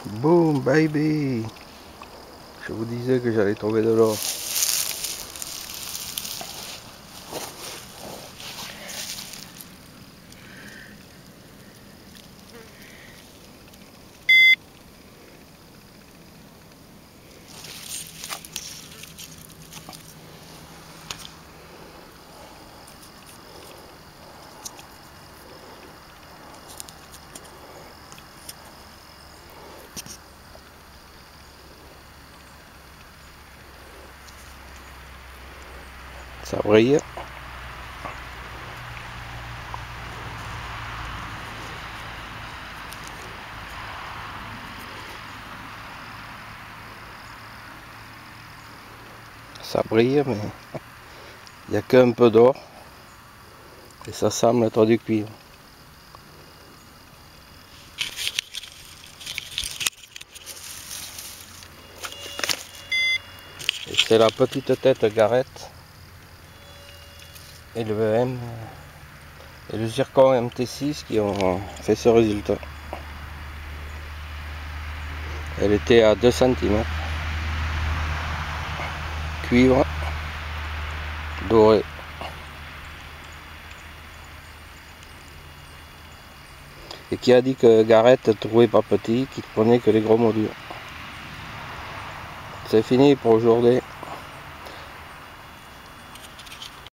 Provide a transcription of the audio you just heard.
Boom baby. Je vous disais que j'allais trouver de l'or. Ça brille. Ça brille, mais il n'y a qu'un peu d'or. Et ça semble être du cuivre. Et c'est la petite tête Garrett et le zircon MT6 qui ont fait ce résultat. Elle était à 2 cm. Cuivre doré. Et qui a dit que Garrett ne trouvait pas petit, qu'il prenait que les gros modules. C'est fini pour aujourd'hui.